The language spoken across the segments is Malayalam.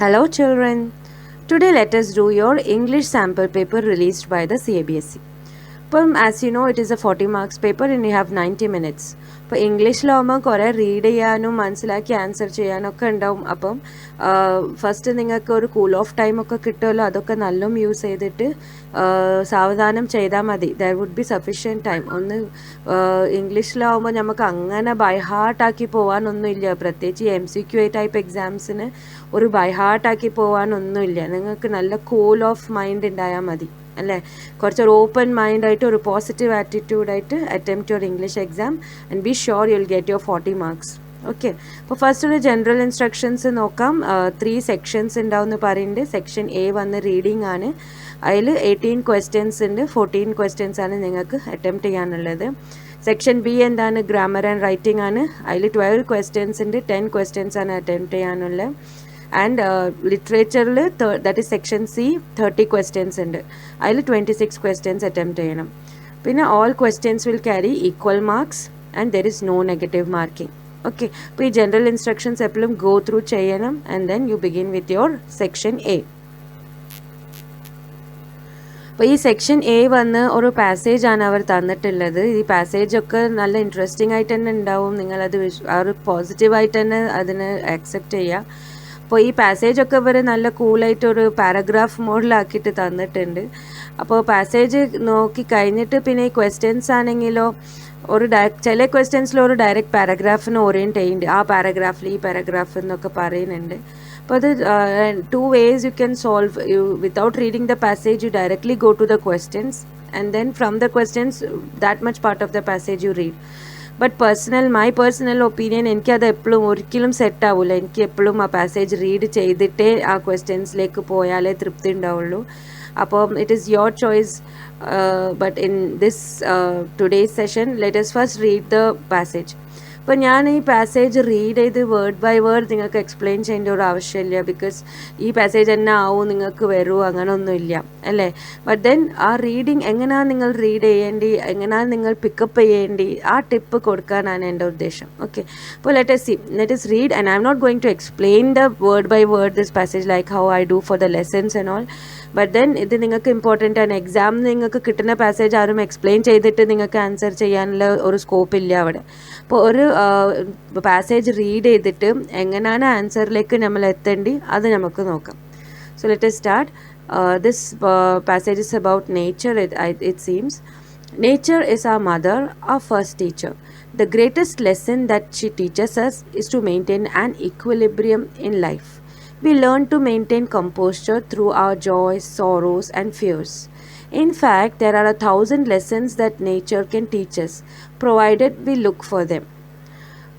Hello children. Today let us do your English sample paper released by the CBSE. As you know, it is a 40 marks paper and you have 90 minutes. അപ്പോൾ ഇംഗ്ലീഷിലാവുമ്പോൾ കുറേ റീഡ് ചെയ്യാനും മനസ്സിലാക്കി ആൻസർ ചെയ്യാനൊക്കെ ഉണ്ടാവും. അപ്പം ഫസ്റ്റ് നിങ്ങൾക്ക് ഒരു കൂൾ ഓഫ് ടൈമൊക്കെ കിട്ടുമല്ലോ, അതൊക്കെ നല്ലോണം യൂസ് ചെയ്തിട്ട് സാവധാനം ചെയ്താൽ മതി. There would be sufficient time. ഒന്ന് ഇംഗ്ലീഷിലാവുമ്പോൾ നമുക്ക് അങ്ങനെ ബൈ ഹാർട്ടാക്കി പോകാനൊന്നുമില്ല. പ്രത്യേകിച്ച് MCQ ടൈപ്പ് എക്സാംസിന് ഒരു ബൈ ഹാർട്ടാക്കി പോകാനൊന്നുമില്ല. നിങ്ങൾക്ക് നല്ല കൂൾ ഓഫ് മൈൻഡ് ഉണ്ടായാൽ മതി അല്ലേ. കുറച്ചൊരു ഓപ്പൺ മൈൻഡായിട്ട് ഒരു പോസിറ്റീവ് ആറ്റിറ്റ്യൂഡായിട്ട് attempt your English exam and be sure you will get your 40 marks. Okay, അപ്പോൾ ഫസ്റ്റ് ഒരു ജനറൽ ഇൻസ്ട്രക്ഷൻസ് നോക്കാം. 3 സെക്ഷൻസ് ഉണ്ടാവും എന്ന് പറയുന്നുണ്ട്. സെക്ഷൻ A വന്ന് റീഡിംഗ് ആണ്. അതിൽ 18 ക്വസ്റ്റ്യൻസ് ഉണ്ട്. 14 ക്വസ്റ്റ്യൻസ് ആണ് നിങ്ങൾക്ക് അറ്റംപ്റ്റ് ചെയ്യാനുള്ളത്. സെക്ഷൻ B എന്താണ്? ഗ്രാമർ ആൻഡ് റൈറ്റിംഗ് ആണ്. അതിൽ 12 ക്വസ്റ്റ്യൻസ് ഉണ്ട്. 10 ക്വസ്റ്റ്യൻസ് ആണ് അറ്റംപ്റ്റ് ചെയ്യാനുള്ളത്. ആൻഡ് ലിറ്ററേച്ചറിൽ that is section C 30 questions ഉണ്ട്. അതിൽ 26 ക്വസ്റ്റ്യൻസ് അറ്റംപ്റ്റ് ചെയ്യണം. പിന്നെ all questions will carry equal marks and there is no negative marking. Okay, അപ്പോൾ ഈ ജനറൽ ഇൻസ്ട്രക്ഷൻസ് എപ്പോഴും ഗോ ത്രൂ ചെയ്യണം and then you begin with your section A. അപ്പോൾ ഈ സെക്ഷൻ A വന്ന് ഒരു പാസേജ് ആണ് അവർ തന്നിട്ടുള്ളത്. ഈ പാസേജൊക്കെ നല്ല ഇൻട്രസ്റ്റിംഗ് ആയിട്ട് തന്നെ ഉണ്ടാവും. നിങ്ങളത് ആ ഒരു പോസിറ്റീവായിട്ട് തന്നെ അതിന് ആക്സെപ്റ്റ് ചെയ്യുക. അപ്പോൾ ഈ പാസേജൊക്കെ ഇവർ നല്ല കൂളായിട്ടൊരു പാരഗ്രാഫ് മോഡിലാക്കിയിട്ട് തന്നിട്ടുണ്ട്. അപ്പോൾ പാസേജ് നോക്കി കഴിഞ്ഞിട്ട് പിന്നെ ഈ ക്വസ്റ്റ്യൻസ് ആണെങ്കിലോ ഒരു ചില ക്വസ്റ്റ്യൻസിൽ ഒരു ഡയറക്റ്റ് പാരഗ്രാഫിന് ഓറിയൻറ്റ് ചെയ്യുന്നുണ്ട്. ആ പാരഗ്രാഫിൽ ഈ പാരഗ്രാഫ് എന്നൊക്കെ പറയുന്നുണ്ട്. അപ്പോൾ അത് 2 ways you can solve. You without reading the passage you directly go to the questions and then from the questions that much part of the passage you read. But my personal opinion, എനിക്കത് എപ്പോഴും ഒരിക്കലും സെറ്റ് ആവില്ല. എനിക്ക് എപ്പോഴും ആ പാസേജ് റീഡ് ചെയ്തിട്ടേ ആ ക്വസ്റ്റ്യൻസിലേക്ക് പോയാലേ തൃപ്തി ഉണ്ടാവുള്ളൂ. അപ്പം it is your choice. But in this today's session let us first read the passage. അപ്പോൾ ഞാൻ ഈ പാസേജ് റീഡ് ചെയ്ത് വേർഡ് ബൈ വേർഡ് നിങ്ങൾക്ക് എക്സ്പ്ലെയിൻ ചെയ്യേണ്ട ഒരു ആവശ്യമില്ല. ബിക്കോസ് ഈ പാസേജ് തന്നെ ആവും നിങ്ങൾക്ക് വരൂ അങ്ങനെയൊന്നുമില്ല അല്ലേ. ബട്ട് ദെൻ ആ റീഡിങ് എങ്ങനെയാണ് നിങ്ങൾ റീഡ് ചെയ്യേണ്ടി, എങ്ങനെയാണ് നിങ്ങൾ പിക്കപ്പ് ചെയ്യേണ്ടി, ആ ടിപ്പ് കൊടുക്കാനാണ് എൻ്റെ ഉദ്ദേശം. ഓക്കെ, അപ്പോൾ let us read and I'm not going to explain the word by word this passage like how I do for the lessons and all. But then ഇത് നിങ്ങൾക്ക് ഇമ്പോർട്ടൻ്റ് ആണ്. എക്സാമിന് നിങ്ങൾക്ക് കിട്ടുന്ന പാസേജ് ആരും എക്സ്പ്ലെയിൻ ചെയ്തിട്ട് നിങ്ങൾക്ക് ആൻസർ ചെയ്യാനുള്ള ഒരു സ്കോപ്പ് ഇല്ല അവിടെ. അപ്പോൾ ഒരു പാസേജ് റീഡ് ചെയ്തിട്ട് എങ്ങനെയാണ് ആൻസറിലേക്ക് നമ്മൾ എത്തേണ്ടി അത് നമുക്ക് നോക്കാം. So let us start. This passage is about nature, it seems. Nature is our mother, our first teacher. The greatest lesson that she teaches us is to maintain an equilibrium in life. We learn to maintain composure through our joys, sorrows, and fears. In fact, there are 1,000 lessons that nature can teach us, provided we look for them.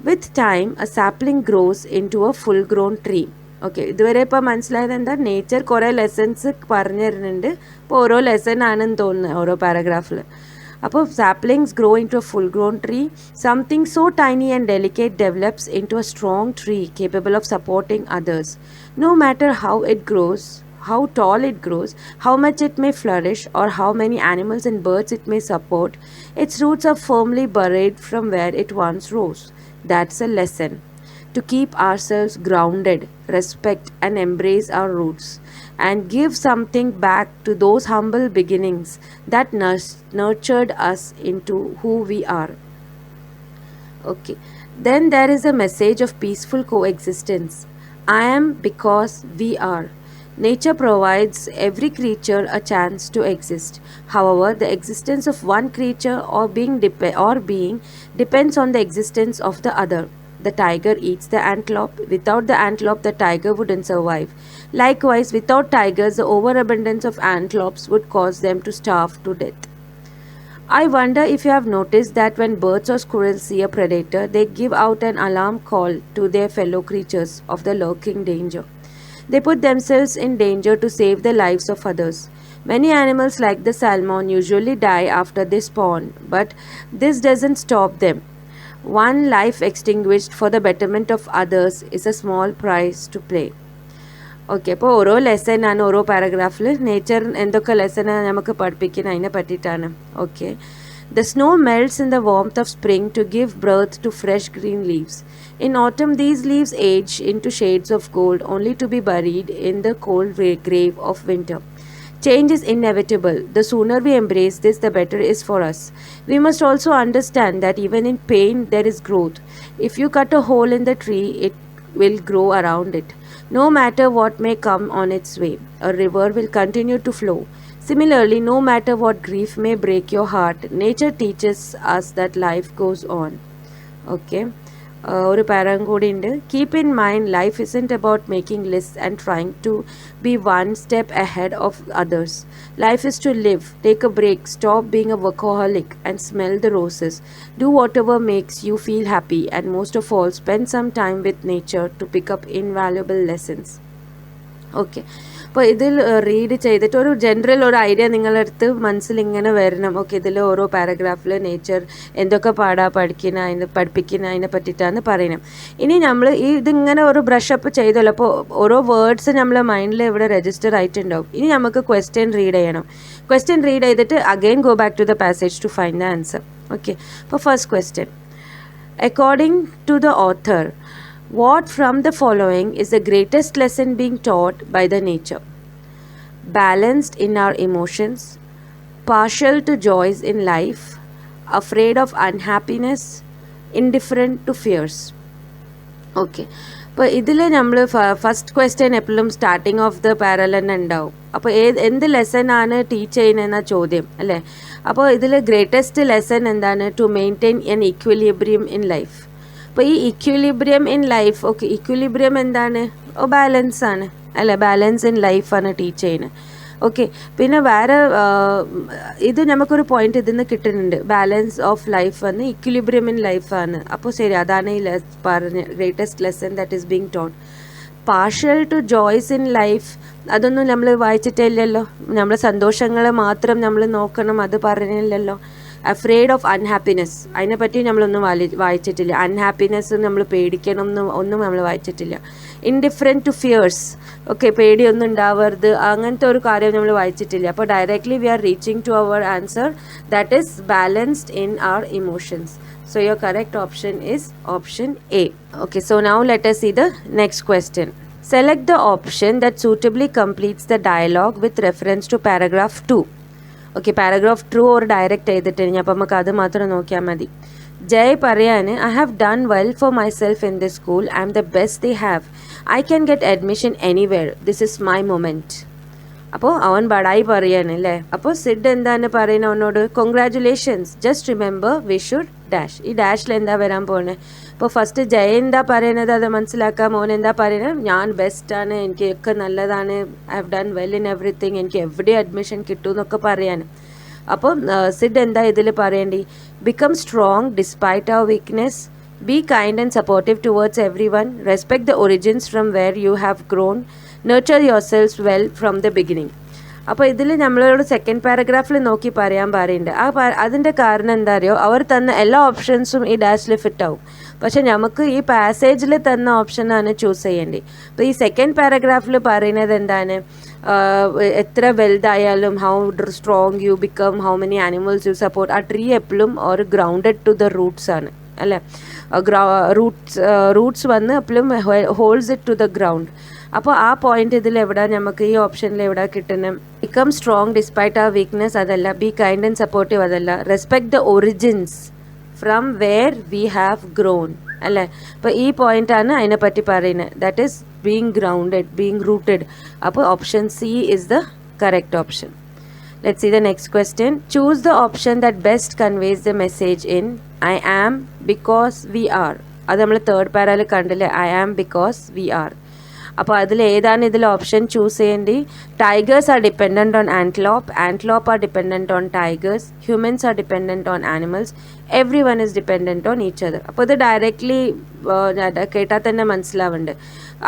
With time, a sapling grows into a full-grown tree. Okay, ഇതുവരെ ഇപ്പോൾ മനസ്സിലായത് എന്താ? നേച്ചർ കുറേ ലെസൺസ് പറഞ്ഞു തരുന്നുണ്ട്. ഇപ്പോൾ ഓരോ ലെസൺ ആണെന്ന് തോന്നുന്നത് ഓരോ പാരഗ്രാഫിൽ. അപ്പോൾ saplings grow into a full-grown tree. Something so tiny and delicate develops into a strong tree capable of supporting others. No matter how it grows, how tall it grows, how much it may flourish, or how many animals and birds it may support, its roots are firmly buried from where it once rose. That's a lesson. To keep ourselves grounded, respect and embrace our roots, and give something back to those humble beginnings that nurtured us into who we are. Okay, then there is a message of peaceful coexistence. I am because we are. Nature provides every creature a chance to exist. However, the existence of one creature or being depends on the existence of the other. The tiger eats the antelope. Without the antelope, the tiger wouldn't survive. Likewise, without tigers, the overabundance of antelopes would cause them to starve to death. I wonder if you have noticed that when birds or squirrels see a predator, they give out an alarm call to their fellow creatures of the lurking danger. They put themselves in danger to save the lives of others. Many animals like the salmon usually die after they spawn, but this doesn't stop them. One life extinguished for the betterment of others is a small price to pay. Okay, അപ്പോൾ ഓരോ ലെസനാണ് ഓരോ പാരഗ്രാഫിൽ നേച്ചർ എന്തൊക്കെ ലെസനാണ് നമുക്ക് പഠിപ്പിക്കുന്നത് അതിനെ പറ്റിയിട്ടാണ്. Okay, The snow melts in the warmth of spring to give birth to fresh green leaves. In autumn, these leaves age into shades of gold, only to be buried in the cold grave of winter. Change is inevitable. The sooner we embrace this, the better it is for us. We must also understand that even in pain, there is growth. If you cut a hole in the tree, it will grow around it. No matter what may come on its way, a river will continue to flow. Similarly, no matter what grief may break your heart, nature teaches us that life goes on. Okay. ഒരു പാരം കൂടി ഉണ്ട്. Keep in mind life isn't about making list and trying to be one step ahead of others. Life is to live, take a break, stop being a workaholic and smell the roses. Do what ever makes you feel happy and most of all spend some time with nature to pick up invaluable lessons. Okay, അപ്പോൾ ഇതിൽ റീഡ് ചെയ്തിട്ട് ഒരു ജനറൽ ഒരു ഐഡിയ നിങ്ങളടുത്ത് മനസ്സിലിങ്ങനെ വരണം. ഓക്കെ, ഇതിൽ ഓരോ പാരഗ്രാഫിൽ നേച്ചർ എന്തൊക്കെ പഠിക്കുന്ന അതിനെ പഠിപ്പിക്കുന്ന അതിനെ പറ്റിയിട്ടാണ് പറയണം. ഇനി നമ്മൾ ഇതിങ്ങനെ ഒരു ബ്രഷപ്പ് ചെയ്തല്ലോ, അപ്പോൾ ഓരോ വേർഡ്സ് നമ്മളെ മൈൻഡിൽ ഇവിടെ രജിസ്റ്റർ ആയിട്ടുണ്ടാവും. ഇനി നമുക്ക് ക്വസ്റ്റ്യൻ റീഡ് ചെയ്യണം. ക്വസ്റ്റ്യൻ റീഡ് ചെയ്തിട്ട് again go back to the passage to find the answer. Okay, അപ്പോൾ first question. According to the author, what from the following is the greatest lesson being taught by the nature? Balanced in our emotions, partial to joys in life, afraid of unhappiness, indifferent to fears. Okay, അപ്പോൾ ഇതിൽ നമ്മൾ ഫസ്റ്റ് ക്വസ്റ്റ്യൻ എപ്പോഴും സ്റ്റാർട്ടിങ് ഓഫ് ദ പാരൽ തന്നെ ഉണ്ടാവും. അപ്പോൾ എന്ത് ലെസനാണ് ടീച്ച് ചെയ്യുന്നതെന്ന ചോദ്യം അല്ലേ. അപ്പോൾ ഇതിൽ ഗ്രേറ്റസ്റ്റ് ലെസൺ എന്താണ്? To maintain an equilibrium in life. അപ്പോൾ ഈ equilibrium in life, okay, equilibrium എന്താണ്? ബാലൻസ് ആണ് അല്ലേ, ബാലൻസ് ഇൻ ലൈഫാണ് ടീച്ച് ചെയ്യുന്നത്. ഓക്കെ, പിന്നെ വേറെ ഇത് നമുക്കൊരു പോയിന്റ് ഇതിൽ നിന്ന് കിട്ടുന്നുണ്ട്. ബാലൻസ് ഓഫ് ലൈഫ് വന്ന് ഇക്വിലിബ്രിയം ഇൻ ലൈഫാണ്. അപ്പോൾ ശരി, അതാണ് ഈ പറഞ്ഞ greatest lesson that is being taught. Partial to joys in life, അതൊന്നും നമ്മൾ വായിച്ചിട്ടേ ഇല്ലല്ലോ. നമ്മൾ സന്തോഷങ്ങൾ മാത്രം നമ്മൾ നോക്കണം, അത് പറഞ്ഞില്ലല്ലോ. അഫ്രേഡ് ഓഫ് അൺഹാപ്പിനെസ്, അതിനെപ്പറ്റി നമ്മളൊന്നും വായിച്ചിട്ടില്ല. അൺഹാപ്പിനെസ് നമ്മൾ പേടിക്കണം ഒന്നും നമ്മൾ വായിച്ചിട്ടില്ല. ഇൻഡിഫറൻറ്റ് ടു ഫിയേഴ്സ്, ഓക്കെ, പേടിയൊന്നും ഉണ്ടാവരുത്, അങ്ങനത്തെ ഒരു കാര്യം നമ്മൾ വായിച്ചിട്ടില്ല. അപ്പോൾ directly we are reaching to our answer that is balanced in our emotions. So your correct option is option A. Okay, so now let us see the next question. Select the option that suitably completes the dialogue with reference to paragraph 2. Okay, paragraph 2 ഒരു ഡയറക്റ്റ് ചെയ്തിട്ട് അപ്പോൾ നമുക്ക് അത് മാത്രം നോക്കിയാൽ മതി. ജയ് പറയാണ്, I have done well for my self in this school, I M the best they have, I can get admission anywhere, this is my moment. അപ്പോൾ അവൻ ബടായി പറയാണ് അല്ലേ. അപ്പോൾ സിഡ് എന്താണ് പറയുന്നത് അവനോട്? Congratulations, just remember we should dash. ഈ ഡാഷിൽ എന്താ വരാൻ പോകുന്നത്? അപ്പോൾ ഫസ്റ്റ് ജയ എന്താ പറയുന്നത് അത് മനസ്സിലാക്കാം. മോൻ എന്താ പറയുന്നത്? ഞാൻ ബെസ്റ്റാണ്, എനിക്കൊക്കെ നല്ലതാണ്, I have done well in everything, എനിക്ക് എവിടെ അഡ്മിഷൻ കിട്ടും എന്നൊക്കെ പറയാൻ. അപ്പോൾ സിഡ് എന്താ ഇതിൽ പറയേണ്ടി? Become strong despite our weakness, be kind and supportive towards every one, respect the origins from where you have grown, nurture yourselves well from the beginning. അപ്പോൾ ഇതിൽ നമ്മളോട് സെക്കൻഡ് പാരഗ്രാഫിൽ നോക്കി പറയാൻ പറയുന്നുണ്ട്. അതിൻ്റെ കാരണം എന്താ അറിയോ? അവർ തന്ന എല്ലാ ഓപ്ഷൻസും ഈ ഡാഷിൽ ഫിറ്റ് ആവും. പക്ഷെ നമുക്ക് ഈ പാസേജിൽ തന്ന ഓപ്ഷനാണ് ചൂസ് ചെയ്യേണ്ടത്. അപ്പോൾ ഈ സെക്കൻഡ് പാരഗ്രാഫിൽ പറയുന്നത് എന്താണ്? എത്ര വെൽതായാലും how strong you become, how many animals you support. ആ ട്രീ എപ്പോഴും ഒരു ഗ്രൗണ്ടഡ് ടു ദ റൂട്ട്സ് ആണ് അല്ലേ. റൂട്ട്സ് വന്ന് എപ്പോഴും holds it to the ground. അപ്പോൾ ആ പോയിന്റ് ഇതിൽ എവിടെ നമുക്ക് ഈ ഓപ്ഷനിൽ എവിടെ കിട്ടുന്നത്? Become strong despite a weakness അതല്ല, ബി കൈൻഡ് ആൻഡ് സപ്പോർട്ടീവ് അതല്ല, respect the origins from where we have grown അല്ലേ. അപ്പോൾ ഈ പോയിന്റാണ് അതിനെപ്പറ്റി പറയുന്നത്. That is being grounded, being rooted. അപ്പോൾ option C is the correct option. Let's see the next question. Choose the option that best conveys the message in I am because we are. അത് നമ്മൾ തേർഡ് പാരയിൽ കണ്ടില്ലേ, I am because we are. അപ്പോൾ അതിൽ ഏതാണ് ഇതിൽ ഓപ്ഷൻ ചൂസ് ചെയ്യേണ്ടി? Tigers are dependent on antelope, antelope are dependent on tigers, humans are dependent on animals, every one is dependent on each other. അപ്പോൾ ഇത് ഡയറക്റ്റ്ലി കേട്ടാൽ തന്നെ മനസ്സിലാവുന്നുണ്ട്.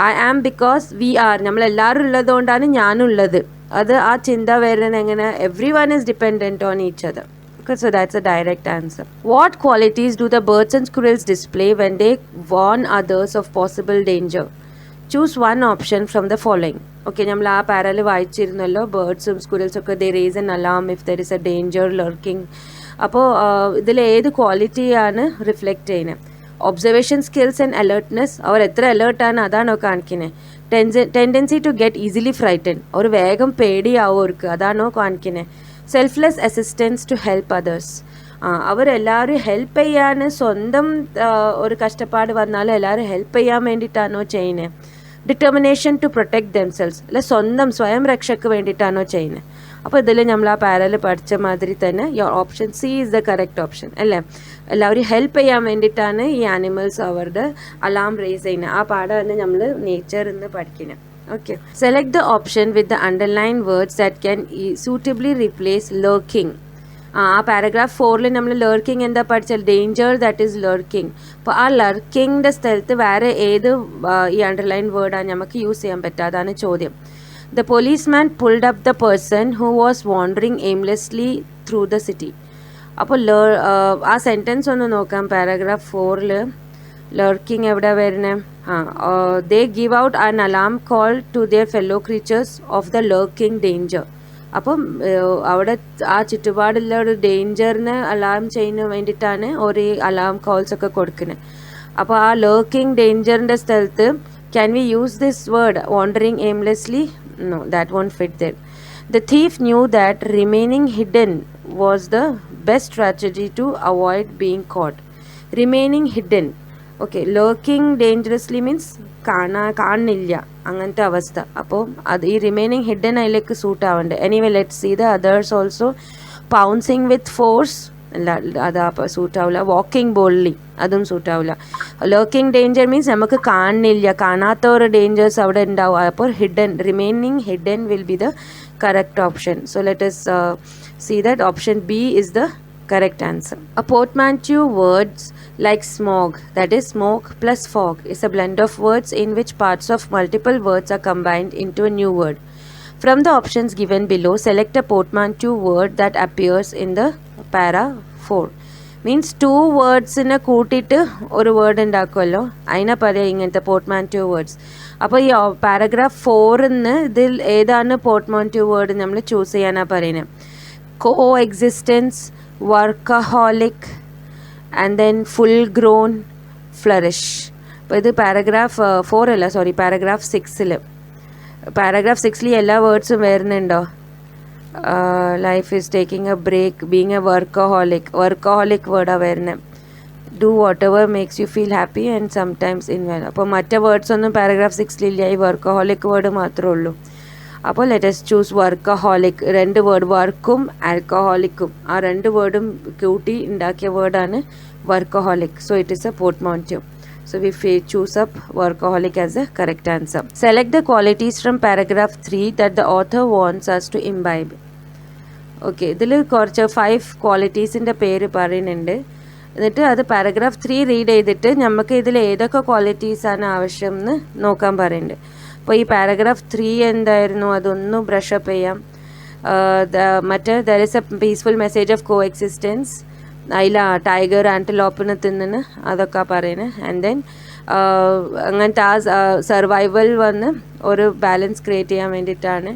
I am because we are, നമ്മളെല്ലാവരും ഉള്ളതുകൊണ്ടാണ് ഞാനുള്ളത്. അത് ആ ചിന്ത വരുന്നത് എങ്ങനെ? Every one is dependent on each other. Okay, so that's a direct answer. What qualities do the birds and squirrels display when they warn others of possible danger? Choose one option from the following. Okay, നമ്മൾ ആ പാരയിൽ വായിച്ചിരുന്നല്ലോ, ബേർഡ്സും സ്ക്വിറൽസും ഒക്കെ they raise an alarm if there is a danger lurking. അപ്പോൾ ഇതിൽ ഏത് ക്വാളിറ്റിയാണ് റിഫ്ലക്റ്റ് ചെയ്യുന്നത്? ഒബ്സർവേഷൻ സ്കിൽസ് ആൻഡ് അലേർട്ട്നെസ്, അവർ എത്ര അലേർട്ടാണ് അതാണോ കാണിക്കുന്നത്? Tendency to get easily frighten, അവർ വേഗം പേടിയാവും അവർക്ക്, അതാണോ കാണിക്കുന്നത്? Selfless assistance to help others, അവരെല്ലാവരും ഹെൽപ്പ് ചെയ്യാൻ, സ്വന്തം ഒരു കഷ്ടപ്പാട് വന്നാലും എല്ലാവരും ഹെൽപ്പ് ചെയ്യാൻ വേണ്ടിയിട്ടാണോ ചെയ്യുന്നത്? ഡിറ്റർമിനേഷൻ ടു പ്രൊട്ടക്ട് ദംസെൽസ്, അല്ലെ സ്വയം രക്ഷയ്ക്ക് വേണ്ടിയിട്ടാണോ ചെയ്യുന്നത്? അപ്പോൾ ഇതിൽ നമ്മൾ ആ പാരയിൽ പഠിച്ച മാതിരി തന്നെ option C is the correct option അല്ലേ. എല്ലാവരും ഹെൽപ്പ് ചെയ്യാൻ വേണ്ടിയിട്ടാണ് ഈ ആനിമൽസ് അവരുടെ അലാം റേസ് ചെയ്യുന്നത്. ആ പാഠമാണ് നമ്മൾ നേച്ചറിൽ നിന്ന് പഠിക്കുന്നത്. Okay, select the option with the underline words that can suitably replace lurking. ആ പാരഗ്രാഫ് 4 നമ്മൾ ലർക്കിംഗ് എന്താ പഠിച്ചാൽ ഡേഞ്ചർ ദാറ്റ് ഈസ് ലർക്കിംഗ്. അപ്പോൾ ആ ലർക്കിങ്ങിൻ്റെ സ്ഥലത്ത് വേറെ ഏത് ഈ അണ്ടർലൈൻ വേർഡാണ് നമുക്ക് യൂസ് ചെയ്യാൻ പറ്റുക? അതാണ് ചോദ്യം. The policeman pulled up the person who was wandering aimlessly through the city. അപ്പോൾ ആ സെൻറ്റൻസ് ഒന്ന് നോക്കാം. പാരഗ്രാഫ് 4 ലർക്കിംഗ് എവിടെ വരുന്നത്? They give out an alarm call to their fellow creatures of the lurking danger. അപ്പം അവിടെ ആ ചുറ്റുപാടുള്ള ഒരു ഡേഞ്ചറിന് അലാം ചെയ്യുന്ന വേണ്ടിയിട്ടാണ് ഒരു അലാം കോൾസ് ഒക്കെ കൊടുക്കുന്നത്. അപ്പോൾ ആ ലർക്കിംഗ് ഡേഞ്ചറിൻ്റെ സ്ഥലത്ത് can we use this word wandering aimlessly? No, that won't fit there. The thief knew that remaining hidden was the best strategy to avoid being caught. Remaining hidden. Okay, lurking dangerously means കാണില്ല അങ്ങനത്തെ അവസ്ഥ. അപ്പോൾ അത് ഈ റിമൈനിങ് ഹിഡൻ അതിലേക്ക് സൂട്ട് ആവണ്ടേ. Anyway let see the others also. Pouncing with force അല്ല, അതാ സൂട്ട് ആവില്ല. വാക്കിംഗ് ബോൾഡ്ലി അതും സൂട്ട് ആവില്ല. ലർക്കിംഗ് ഡേഞ്ചർ മീൻസ് നമുക്ക് കാണാത്ത ഒരു ഡേഞ്ചേഴ്സ് അവിടെ ഉണ്ടാവും. അപ്പോൾ remaining hidden will be the correct option. So let us see that option B is the correct answer. A portmanteau words like smog, that is smoke plus fog, is a blend of words in which parts of multiple words are combined into a new word. From the options given below, select a portmanteau word that appears in the para 4. Means 2 വേർഡ്സിനെ കൂട്ടിയിട്ട് ഒരു വേർഡ് ഉണ്ടാക്കുമല്ലോ, അതിനെ പറയാം ഇങ്ങനത്തെ പോർട്ട്മാൻറ്റോ വേർഡ്സ്. അപ്പോൾ ഈ പാരഗ്രാഫ് 4 ഇതിൽ ഏതാണ് പോർട്ട്മാൻറ്റോ വേർഡ് നമ്മൾ ചൂസ് ചെയ്യാനാണ് പറയുന്നത്? കോ existence, workaholic and then full grown, flourish. അപ്പോൾ ഇത് പാരഗ്രാഫ് 4 അല്ല, സോറി പാരഗ്രാഫ് 6. പാരഗ്രാഫ് 6 എല്ലാ വേർഡ്സും വരുന്നുണ്ടോ? Life is taking a break, being a workaholic വേർഡാണ് വരുന്നത്. Do what ever makes you feel happy and sometimes involve. അപ്പോൾ മറ്റേ വേർഡ്സ് ഒന്നും പാരഗ്രാഫ് 6 ഇല്ല, ഈ വർക്കഹോളിക് വേർഡ് മാത്രമേ ഉള്ളൂ. അപ്പോൾ let us choose workaholic. 2 word, വർക്കും ആൽക്കഹോളിക്കും, ആ 2 വേർഡും കൂട്ടി ഉണ്ടാക്കിയ വേർഡാണ് workaholic. So it is a portmanteau. So we choose up workaholic as the correct answer. Select the qualities from paragraph 3 that the author wants us to imbibe. Okay, ഇതിൽ കുറച്ച് 5 ക്വാളിറ്റീസിൻ്റെ പേര് പറയുന്നുണ്ട്. എന്നിട്ട് അത് പാരഗ്രാഫ് 3 റീഡ് ചെയ്തിട്ട് നമുക്ക് ഇതിൽ ഏതൊക്കെ ക്വാളിറ്റീസാണ് ആവശ്യം എന്ന് നോക്കാൻ പറയുന്നുണ്ട്. അപ്പോൾ ഈ പാരഗ്രാഫ് 3 എന്തായിരുന്നു അതൊന്ന് ബ്രഷപ്പ് ചെയ്യാം. മറ്റേ there is A peaceful message of co existence, അതിൽ ടൈഗർ ആൻറ്റിലോപ്പിനെ തിന്നുന്നു അതൊക്കെ പറയുന്നത്. ആൻഡ് ദെൻ അങ്ങനത്തെ ആ സർവൈവൽ വന്ന് ഒരു ബാലൻസ് ക്രിയേറ്റ് ചെയ്യാൻ വേണ്ടിയിട്ടാണ്.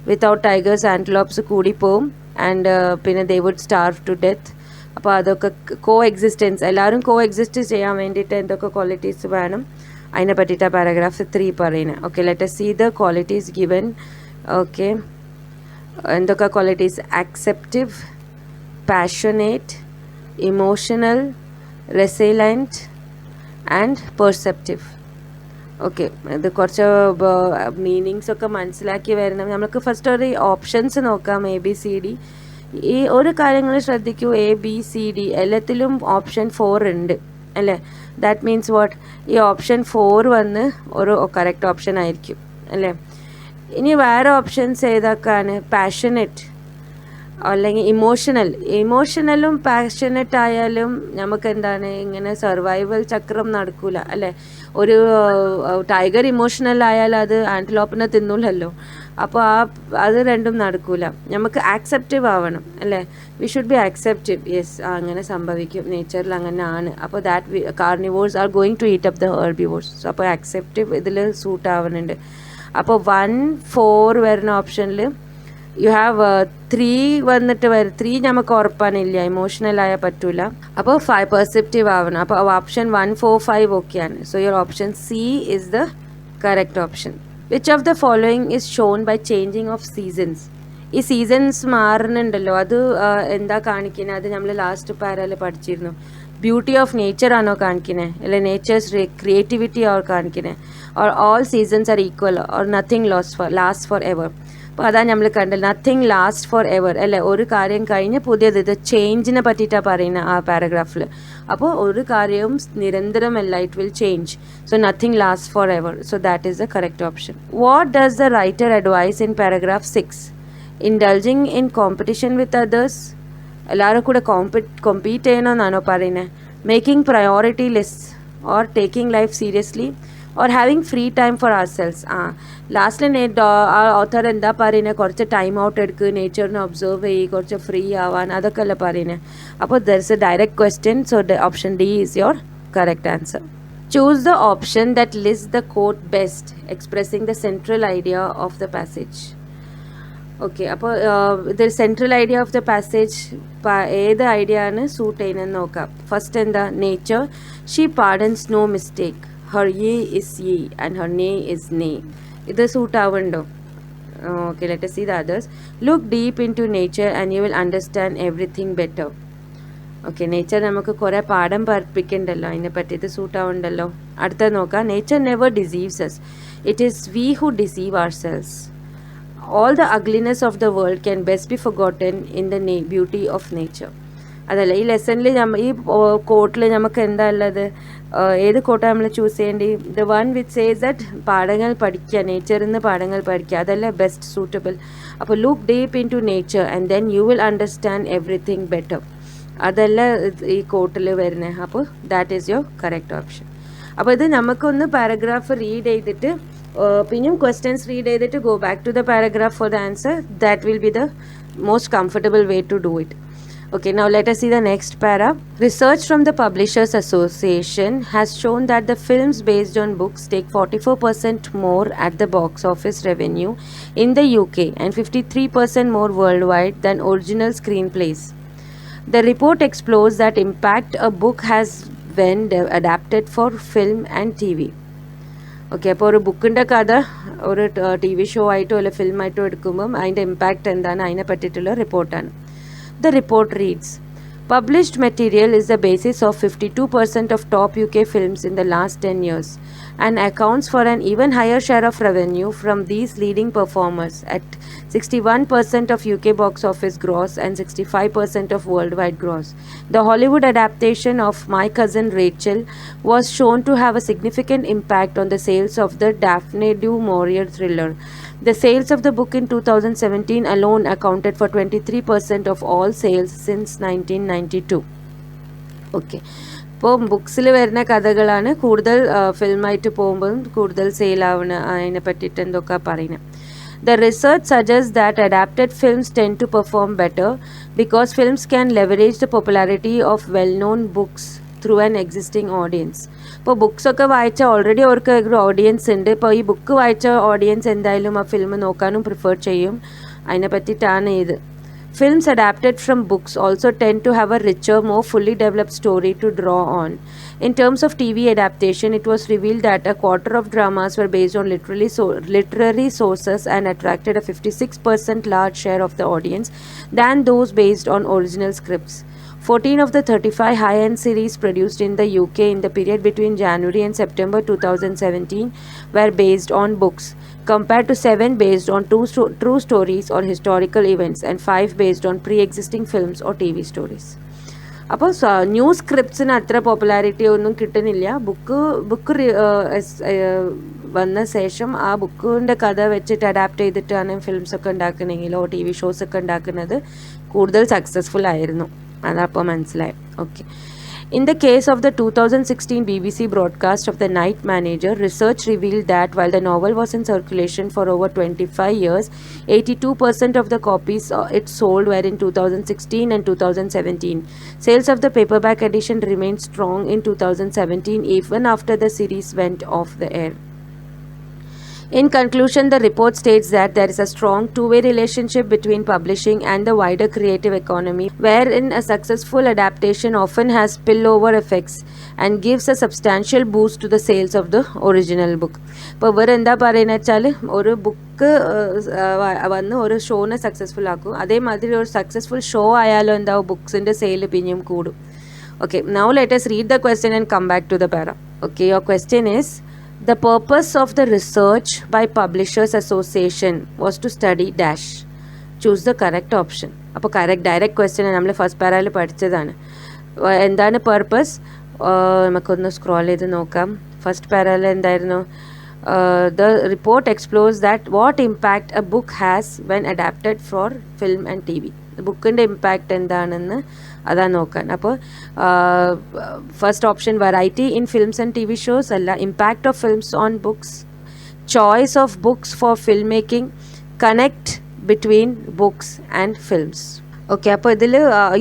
വിത്തൗട്ട് ടൈഗേഴ്സ് ആൻറ്റിലോപ്സ് കൂടിപ്പോവും ആൻഡ് പിന്നെ they would starve to death. അപ്പോൾ അതൊക്കെ കോ എക്സിസ്റ്റൻസ്, എല്ലാവരും കോ എക്സിസ്റ്റ് ചെയ്യാൻ വേണ്ടിയിട്ട് എന്തൊക്കെ ക്വാളിറ്റീസ് വേണം അതിനെ പറ്റിയിട്ടാണ് പാരഗ്രാഫ് 3 പറയുന്നത്. Okay, let us see the qualities given. Okay, എന്തൊക്കെ qualities? Acceptive, passionate, emotional, resilient and perceptive. Okay, ഇത് കുറച്ച് മീനിങ്സ് ഒക്കെ മനസ്സിലാക്കി വരണം. നമുക്ക് ഫസ്റ്റ് ഒരു ഓപ്ഷൻസ് നോക്കാം, ABCD. ഈ ഒരു കാര്യങ്ങൾ ശ്രദ്ധിക്കൂ, ABCD എല്ലാത്തിലും ഓപ്ഷൻ 4 ഉണ്ട് അല്ലേ. That means what? ഈ ഓപ്ഷൻ 4 വന്ന് ഒരു കറക്റ്റ് ഓപ്ഷൻ ആയിരിക്കും അല്ലേ. ഇനി വേറെ ഓപ്ഷൻസ് ഏതൊക്കെയാണ്? പാഷനറ്റ് അല്ലെങ്കിൽ ഇമോഷണലും പാഷനറ്റ് ആയാലും നമുക്ക് എന്താണ് ഇങ്ങനെ സർവൈവൽ ചക്രം നടക്കൂല അല്ലേ. ഒരു ടൈഗർ ഇമോഷണൽ ആയാൽ അത് ആൻറ്റിലോപ്പിനെ തിന്നൂലല്ലോ. അപ്പോൾ അത് രണ്ടും നടക്കൂല. നമുക്ക് ആക്സെപ്റ്റീവ് ആവണം അല്ലേ. We should be acceptive. Yes, അങ്ങനെ സംഭവിക്കും, നേച്ചറിൽ അങ്ങനെ ആണ്. അപ്പോൾ that carnivores are going to eat up the herbivores. അപ്പോൾ ആക്സെപ്റ്റീവ് ഇതിൽ സൂട്ട് ആവുന്നുണ്ട്. അപ്പോൾ 1, 4 വരുന്ന ഓപ്ഷനിൽ you have 3 വന്നിട്ട് വരും. 3 നമുക്ക് ഉറപ്പാനില്ല, ഇമോഷണലായ പറ്റൂല. അപ്പോൾ 5 പെർസെപ്റ്റീവ് ആവണം. അപ്പോൾ ഓപ്ഷൻ 1, 4, 5 ഓക്കെയാണ്. So your option C is the correct option. Which of the following is shown by changing of seasons? ഈ സീസൺസ് മാറുന്നുണ്ടല്ലോ, അത് എന്താ കാണിക്കുന്നത്? അത് നമ്മൾ ലാസ്റ്റ് പാരയിൽ പഠിച്ചിരുന്നു. ബ്യൂട്ടി ഓഫ് നേച്ചർ ആണോ കാണിക്കുന്നത്, അല്ലെ നേച്ചേഴ്സ് ക്രിയേറ്റിവിറ്റി ആണോ കാണിക്കുന്നത്? Or all seasons R equal, or nothing last for ever? അപ്പോൾ അതാണ് നമ്മൾ കണ്ടത്, നത്തിങ് ലാസ്റ്റ് ഫോർ എവർ അല്ലേ. ഒരു കാര്യം കഴിഞ്ഞ് പുതിയത്, ഇത് ചേഞ്ചിനെ പറ്റിയിട്ടാണ് പറയുന്നത് ആ പാരഗ്രാഫിൽ. അപ്പോൾ ഒരു കാര്യവും നിരന്തരമല്ല, it will change. So nothing last for ever. So that is the correct option. What does the writer advise in paragraph 6? Indulging in competition with others, എല്ലാവരും കൂടെ കോമ്പീറ്റ് ചെയ്യണമെന്നാണോ പറയുന്നത്? Making priority list, or taking life seriously, or having free time for our selves? ലാസ്റ്റിൽ ആ ഓഥർ എന്താ പറയുന്നത്? കുറച്ച് ടൈം ഔട്ട് എടുക്കുക, നേച്ചറിനെ ഒബ്സർവ് ചെയ്യുക, കുറച്ച് ഫ്രീ ആവാൻ, അതൊക്കെ അല്ല പറയുന്നത്. അപ്പോൾ there is a direct question. So option D is your correct answer. Choose the option that list the quote best expressing the central idea of the passage. Okay, അപ്പോൾ ഇത് central idea of the passage ഏത് ഐഡിയ ആണ് സൂട്ട് ചെയ്യുന്നതെന്ന് നോക്കാം. ഫസ്റ്റ് എന്താ? Nature, she pardons no mistake, her ye is ye and her nay is nay. ഇത് സൂട്ട് ആവുന്നുണ്ടോ? Okay, let us see the others. Look deep into nature and you will understand everything better. Okay, nature നമുക്ക് കുറേ പാഠം പഠിപ്പിക്കണ്ടല്ലോ, അതിനെ പറ്റി ഇത് സൂട്ട് ആവുന്നുണ്ടല്ലോ. അടുത്തത് നോക്കാം. Nature never ഡിസീവ്സ് us, it is we who deceive ourselves. All the ugliness of the world can best be forgotten in the beauty of nature. അതല്ല ഈ ലെസണിൽ ഈ കോട്ടിൽ നമുക്ക് എന്താ ഉള്ളത്? ഏത് കോട്ടാണ് നമ്മൾ ചൂസ് ചെയ്യേണ്ടി? The one which says that പാഠങ്ങൾ പഠിക്കുക, നേച്ചറിൽ നിന്ന് പാഠങ്ങൾ പഠിക്കുക, അതല്ല ബെസ്റ്റ് സൂട്ടബിൾ. അപ്പോൾ look deep into nature and then you will understand everything better, അതല്ല ഈ കോട്ടിൽ വരുന്നത്. അപ്പോൾ that is your correct option. അപ്പോൾ ഇത് നമുക്കൊന്ന് പാരഗ്രാഫ് റീഡ് ചെയ്തിട്ട് പിന്നെയും ക്വസ്റ്റ്യൻസ് റീഡ് ചെയ്തിട്ട് go back to the paragraph for the answer. That will be the most comfortable way to do it. Okay, now let us see the next para. Research from the Publishers Association has shown that the films based on books take 44% more at the box office revenue in the UK and 53% more worldwide than original screenplays. The report explores that impact a book has when adapted for film and TV. Okay, അപ്പോൾ ഒരു ബുക്കിൻ്റെ കഥ ഒരു TV ഷോ ആയിട്ടോ അല്ലെ ഫിലിമായിട്ടോ എടുക്കുമ്പം അതിൻ്റെ ഇമ്പാക്റ്റ് എന്താണ്, അതിനെ പറ്റിയിട്ടുള്ള റിപ്പോർട്ടാണ്. The report reads, published material is the basis of 52% of top UK films in the last 10 years and accounts for an even higher share of revenue from these leading performers at 61% of UK box office gross and 65% of worldwide gross. The Hollywood adaptation of My Cousin Rachel was shown to have a significant impact on the sales of the Daphne du Maurier thriller. The sales of the book in 2017 alone accounted for 23% of all sales since 1992. Okay. ഇപ്പോൾ ബുക്സിൽ വരുന്ന കഥകളാണ് കൂടുതൽ ഫിലിമായിട്ട് പോകുമ്പോൾ കൂടുതൽ സെയിൽ ആവുന്ന, അതിനെ പറ്റിയിട്ട് എന്തൊക്കെ പറയുന്നത്. The research suggests that adapted films tend to perform better because films can leverage the popularity of well-known books through an existing audience. ഇപ്പോൾ ബുക്സൊക്കെ വായിച്ച ഓൾറെഡി അവർക്ക് ഒരു ഓഡിയൻസ് ഉണ്ട്. ഇപ്പോൾ ഈ ബുക്ക് വായിച്ച ഓഡിയൻസ് എന്തായാലും ആ ഫിലിം നോക്കാനും പ്രിഫർ ചെയ്യും. അതിനെ പറ്റിയിട്ടാണ് ഇത്. Films adapted from books also tend to have a richer, more fully developed story to draw on. In terms of TV adaptation, it was revealed that a quarter of dramas were based on literary sources and attracted a 56% large share of the audience than those based on original scripts. 14 of the 35 high-end series produced in the UK in the period between January and September 2017 were based on books, compared to 7 based on true stories or historical events and 5 based on pre-existing films or TV stories. അപ്പോൾ ന്യൂസ് സ്ക്രിപ്റ്റ്സിന് അത്ര പോപ്പുലാരിറ്റി ഒന്നും കിട്ടുന്നില്ല. ബുക്ക് വന്ന ശേഷം ആ ബുക്കിൻ്റെ കഥ വെച്ചിട്ട് അഡാപ്റ്റ് ചെയ്തിട്ടാണ് ഫിലിംസൊക്കെ ഉണ്ടാക്കണമെങ്കിലോ TV ഷോസൊക്കെ ഉണ്ടാക്കുന്നത് കൂടുതൽ സക്സസ്ഫുൾ ആയിരുന്നു. അതപ്പോൾ മനസ്സിലായി. Okay. In the case of the 2016 BBC broadcast of The Night Manager, research revealed that while the novel was in circulation for over 25 years, 82% of the copies it sold were in 2016 and 2017. Sales of the paperback edition remained strong in 2017 even after the series went off the air. In conclusion, the report states that there is a strong two-way relationship between publishing and the wider creative economy, wherein a successful adaptation often has spillover effects and gives a substantial boost to the sales of the original book. ഇപ്പോൾ ഇവർ എന്താ പറയുന്നത് വെച്ചാൽ ഒരു ബുക്ക് വന്ന് ഒരു ഷോനെ സക്സസ്ഫുൾ ആക്കും, അതേമാതിരി ഒരു സക്സസ്ഫുൾ ഷോ ആയാലും എന്താവും, ബുക്സിൻ്റെ സെയിൽ പിന്നെയും കൂടും. Okay, now let us read the question and come back to the para. Okay, your question is, the purpose of the research by Publishers Association was to study dash. Choose the correct option. അപ്പോൾ കറക്റ്റ് ഡയറക്റ്റ് ക്വസ്റ്റ്യൻ നമ്മൾ ഫസ്റ്റ് പാരയിൽ പഠിച്ചതാണ്. എന്താണ് പർപ്പസ്? നമുക്കൊന്ന് സ്ക്രോൾ ചെയ്ത് നോക്കാം. ഫസ്റ്റ് പാരയിൽ എന്തായിരുന്നു? The report explores that what impact a book has when adapted for film and TV. ബുക്കിൻ്റെ ഇമ്പാക്റ്റ് എന്താണെന്ന് അതാണ് നോക്കാൻ. അപ്പോൾ first option variety in films and TV shows അല്ല, impact of films on books, choice of books for film making, connect between books and films. Okay, അപ്പോൾ ഇതിൽ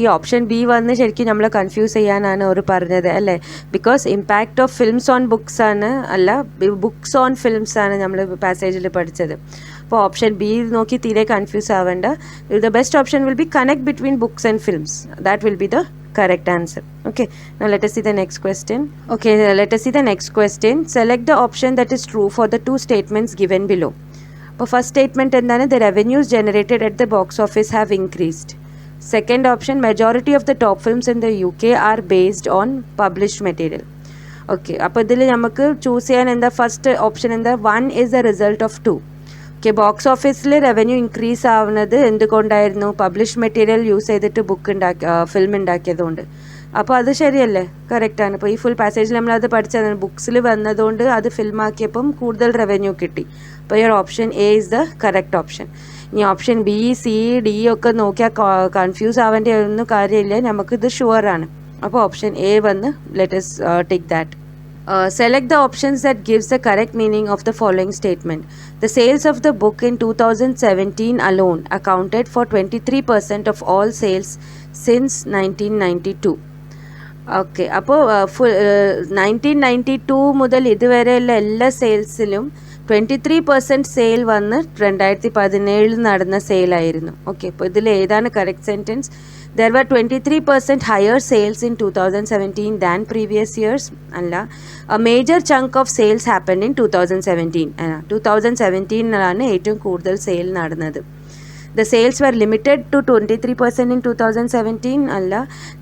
ഈ ഓപ്ഷൻ ബി വന്ന് ശരിക്കും നമ്മൾ കൺഫ്യൂസ് ചെയ്യാനാണ് അവർ പറഞ്ഞത് അല്ലേ? Because impact of films on books ആണ്, അല്ല ബുക്സ് ഓൺ ഫിലിംസ് ആണ് നമ്മൾ പാസേജിൽ പഠിച്ചത്. അപ്പോൾ ഓപ്ഷൻ ബി നോക്കി തീരെ കൺഫ്യൂസ് ആവേണ്ട. The best option will be connect between books and films. That will be the correct answer. Okay, now let us see the next question. Okay, let us see the next question. Select the option that is true for the two statements given below. അപ്പോൾ ഫസ്റ്റ് സ്റ്റേറ്റ്മെൻറ്റ് എന്താണ്? The revenues generated at the box office have increased. Second option, majority of the top films in the UK are based on published material. Okay, അപ്പോൾ ഇതിൽ നമുക്ക് ചൂസ് ചെയ്യാൻ എന്താ? ഫസ്റ്റ് ഓപ്ഷൻ എന്താ? 1 is the result of 2. Okay, box ഓഫീസിൽ റവന്യൂ ഇൻക്രീസ് ആവുന്നത് എന്തുകൊണ്ടായിരുന്നു? പബ്ലിഷ് മെറ്റീരിയൽ യൂസ് ചെയ്തിട്ട് ഫിലിം ഉണ്ടാക്കിയതുകൊണ്ട്. അപ്പോൾ അത് ശരിയല്ലേ? കറക്റ്റാണ്. ഇപ്പോൾ ഈ ഫുൾ പാസേജിൽ നമ്മളത് പഠിച്ചതാണ്. ബുക്സിൽ വന്നതുകൊണ്ട് അത് ഫിലിമാക്കിയപ്പം കൂടുതൽ റവന്യൂ കിട്ടി. അപ്പോൾ ഈ option A is the correct option. ഇനി ഓപ്ഷൻ ബി, സി, ഡി ഒക്കെ നോക്കിയാൽ കൺഫ്യൂസ് ആവേണ്ട ഒന്നും കാര്യമില്ല, നമുക്കിത് ഷുവറാണ്. അപ്പോൾ ഓപ്ഷൻ എ വന്ന് let us take that. Select the options that gives the correct meaning of the following statement. The sales of the book in 2017 alone accounted for 23% of all sales since 1992. Okay, അപ്പോൾ 1992 മുതൽ ഇതുവരെയുള്ള എല്ലാ സെയിൽസിലും 23% സെയിൽ വന്ന് 2017 നടന്ന സെയിലായിരുന്നു. ഓക്കെ, അപ്പോൾ ഇതിൽ ഏതാണ് correct sentence? There were 23% higher sales in 2017 than previous years. അല്ല, a major chunk of sales happened in 2017. 2017 ഏറ്റവും കൂടുതൽ സെയിൽ നടന്നത്. The sales were limited to 23% in 2017. അല്ല,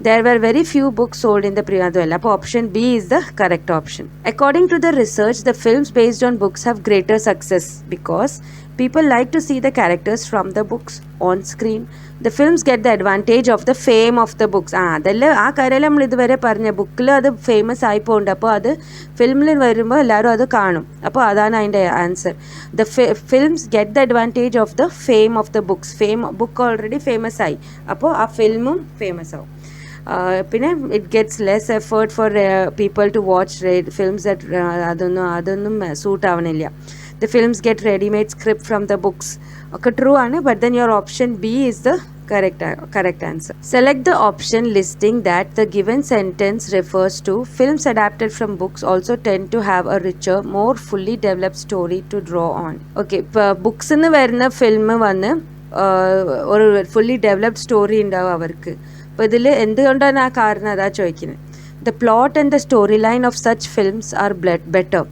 there were very few books sold in the previous year. അപ്പോൾ option B is the correct option. According to the research, the films based on books have greater success because people like to see the characters from the books on screen. The films get the advantage of the fame of the books. അതല്ല ആ കാര്യം നമ്മൾ ഇതുവരെ പറഞ്ഞ, ബുക്കിൽ അത് ഫേമസ് ആയി പോകുന്നുണ്ട്, അപ്പോൾ അത് ഫിലിമിൽ വരുമ്പോൾ എല്ലാവരും അത് കാണും. അപ്പോൾ അതാണ് അതിൻ്റെ answer. The films get the advantage of the fame of the books. Book already famous ആയി, അപ്പോൾ ആ ഫിലിമും ഫേമസ് ആവും. പിന്നെ it gets less effort for people to watch films. അതൊന്നും സൂട്ട് ആവണില്ല. The films get ready-made script from the books. Okay, true ആണ്, but then your option B is the correct answer. Select the option listing that the given sentence refers to. Films adapted from books also tend to have a richer, more fully developed story to draw on. Okay, books എന്ന് വരുന്ന ഫിലിം വന്ന് ഒരു ഫുള്ളി ഡെവലപ്ഡ് സ്റ്റോറി ഉണ്ടാവും അവർക്ക്. അപ്പോൾ ഇതിൽ എന്തുകൊണ്ടാണ് ആ കാരണം അതാ ചോദിക്കുന്നത്. The plot and the storyline of such films are better.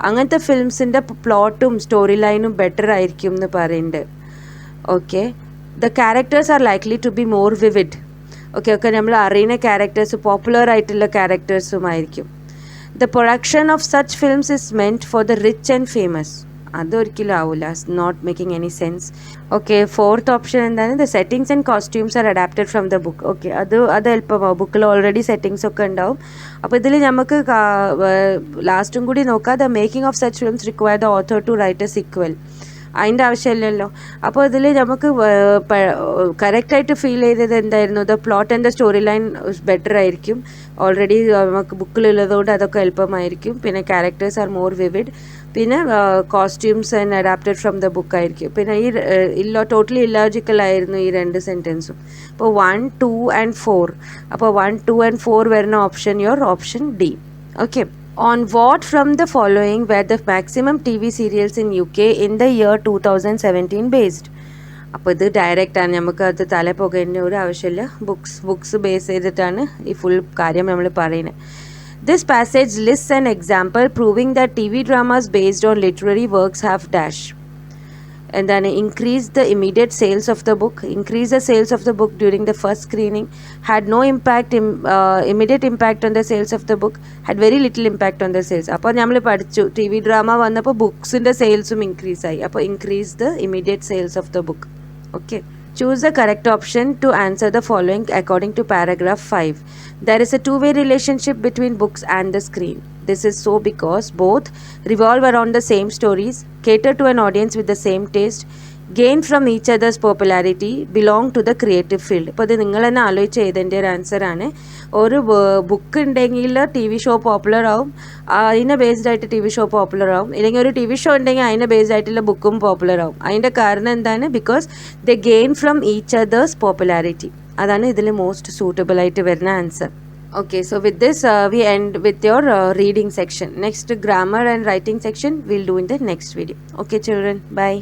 അങ്ങനത്തെ ഫിലിംസിൻ്റെ പ്ലോട്ടും സ്റ്റോറി ലൈനും ബെറ്റർ ആയിരിക്കും എന്ന് പറയുന്നുണ്ട്. Okay, the characters are likely to be more vivid. Okay നമ്മൾ അറിയുന്ന ക്യാരക്ടേഴ്സ്, പോപ്പുലർ ആയിട്ടുള്ള ക്യാരക്ടേഴ്സുമായിരിക്കും. The production of such films is meant for the rich and famous. അതൊരിക്കലും ആവില്ല, not making any sense. Okay, fourth option എന്താണ്? The settings and costumes are adapted from the book. Okay, അത് എളുപ്പമാവും, ബുക്കിൽ ഓൾറെഡി സെറ്റിങ്സ് ഒക്കെ ഉണ്ടാവും. അപ്പോൾ ഇതിൽ നമുക്ക് ലാസ്റ്റും കൂടി നോക്കാം. The making of such films require the author to write a sequel. അതിൻ്റെ ആവശ്യമില്ലല്ലോ. അപ്പോൾ ഇതിൽ നമുക്ക് കറക്റ്റായിട്ട് ഫീൽ ചെയ്തത് എന്തായിരുന്നു? The plot and the story line better ആയിരിക്കും. ഓൾറെഡി നമുക്ക് ബുക്കിലുള്ളതുകൊണ്ട് അതൊക്കെ എളുപ്പമായിരിക്കും. പിന്നെ ക്യാരക്ടേഴ്സ് ആർ മോർ വിവിഡ്. പിന്നെ costumes and adapted from the book ആയിരിക്കും. പിന്നെ ഈ ടോട്ടലി ഇല്ലോജിക്കൽ ആയിരുന്നു ഈ രണ്ട് സെൻറ്റൻസും. അപ്പോൾ 1, 2 and 4. അപ്പോൾ 1, 2 and 4 വരുന്ന option your option D. Okay, On what from the following were the maximum TV serials in UK in the year 2017 based? അപ്പോൾ ഇത് ഡയറക്റ്റാണ്, നമുക്ക് അത് തല പോകേണ്ട ഒരു ആവശ്യമില്ല. ബുക്സ് ബേസ് ചെയ്തിട്ടാണ് ഈ ഫുൾ കാര്യം നമ്മൾ പറയുന്നത്. This passage lists an example proving that TV dramas based on literary works have dash. എന്താണ് increase the immediate sales of the book, increase the sales of the book during the first screening, had no impact immediate impact on the sales of the book, had very little impact on the sales. അപ്പോൾ നമ്മൾ പഠിച്ചു TV drama വന്നപ്പോൾ ബുക്സിൻ്റെ സെയിൽസും ഇൻക്രീസ് ആയി. അപ്പോൾ increase the immediate sales of the book. Okay, choose the correct option to answer the following according to paragraph 5. There is a two-way relationship between books and the screen. This is so because both revolve around the same stories, cater to an audience with the same taste, gain from each other's popularity, belong to the creative field. ഇപ്പോൾ ഇത് നിങ്ങൾ തന്നെ ആലോചിച്ച് ചെയ്തതിൻ്റെ ഒരു ആൻസറാണ്. ഒരു ബുക്ക് ഉണ്ടെങ്കിൽ ടി വി ഷോ പോപ്പുലർ ആവും, അതിനെ ബേസ്ഡ് ആയിട്ട് ടി വി ഷോ പോപ്പുലർ ആവും. ഇല്ലെങ്കിൽ ഒരു ടി വി ഷോ ഉണ്ടെങ്കിൽ അതിനെ ബേസ്ഡ് ആയിട്ടുള്ള ബുക്കും പോപ്പുലർ ആവും. അതിൻ്റെ കാരണം എന്താണ്? Because the gain from each others popularity. അതാണ് ഇതിൽ മോസ്റ്റ് സൂട്ടബിൾ ആയിട്ട് വരുന്ന answer. Okay, so with this we end with your reading section. Next grammar and writing section we'll do in the next video. Okay children, bye.